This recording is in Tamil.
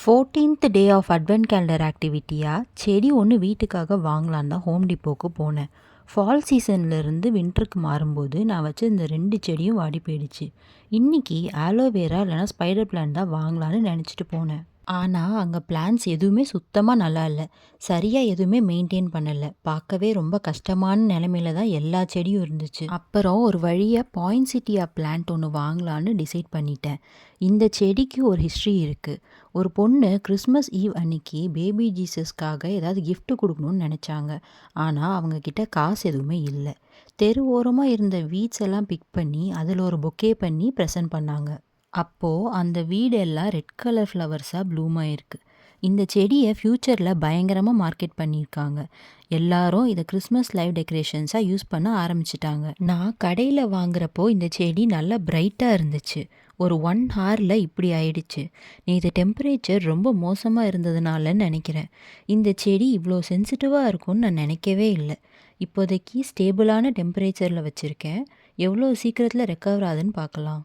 14th day of advent calendar ஆக்டிவிட்டியாக செடி ஒன்று வீட்டுக்காக வாங்கலான்னு தான் ஹோம் டிப்போக்கு போனேன். ஃபால் சீசன்லேருந்து வின்டருக்கு மாறும்போது நான் வச்ச இந்த 2 செடியும் வாடி போயிடுச்சு. இன்றைக்கி ஆலோவேரா இல்லைனா ஸ்பைடர் பிளான்ட் தான் வாங்கலான்னு நினச்சிட்டு போனேன். ஆனால் அங்கே பிளான்ஸ் எதுவுமே சுத்தமாக நல்லா இல்லை. சரியாக எதுவுமே மெயின்டைன் பண்ணலை. பார்க்கவே ரொம்ப கஷ்டமான நிலமையில தான் எல்லா செடியும் இருந்துச்சு. அப்புறம் ஒரு வழியாக பாயின்சிட்டியா பிளான்ட் ஒன்று வாங்கலான்னு டிசைட் பண்ணிட்டேன். இந்த செடிக்கு ஒரு ஹிஸ்ட்ரி இருக்குது. ஒரு பொண்ணு கிறிஸ்மஸ் ஈவ் அன்னைக்கு பேபி ஜீசஸ்க்காக ஏதாவது gift கொடுக்கணும்னு நினச்சாங்க. ஆனால் அவங்கக்கிட்ட காசு எதுவுமே இல்லை. தெரு ஓரமாக இருந்த வீட்ஸ் எல்லாம் பிக் பண்ணி அதில் ஒரு பொக்கே பண்ணி ப்ரெசன்ட் பண்ணாங்க. அப்போது அந்த வீடெல்லாம் ரெட் கலர் ஃப்ளவர்ஸாக ப்ளூம் ஆயிருக்கு. இந்த செடியை ஃப்யூச்சரில் பயங்கரமாக மார்க்கெட் பண்ணியிருக்காங்க. எல்லாரும் இதை கிறிஸ்மஸ் லைவ் டெக்கரேஷன்ஸாக யூஸ் பண்ண ஆரம்பிச்சிட்டாங்க. நான் கடையில் வாங்குறப்போ இந்த செடி நல்லா பிரைட்டாக இருந்துச்சு. ஒரு 1 ஹாரில் இப்படி ஆயிடுச்சு. நேற்று டெம்பரேச்சர் ரொம்ப மோசமாக இருந்ததுனாலன்னு நினைக்கிறேன். இந்த செடி இவ்வளோ சென்சிட்டிவாக இருக்கும்னு நான் நினைக்கவே இல்லை. இப்போதைக்கு ஸ்டேபிளான டெம்பரேச்சரில் வச்சுருக்கேன். எவ்வளோ சீக்கிரத்தில் ரெக்கவர் ஆகுதுன்னு பார்க்கலாம்.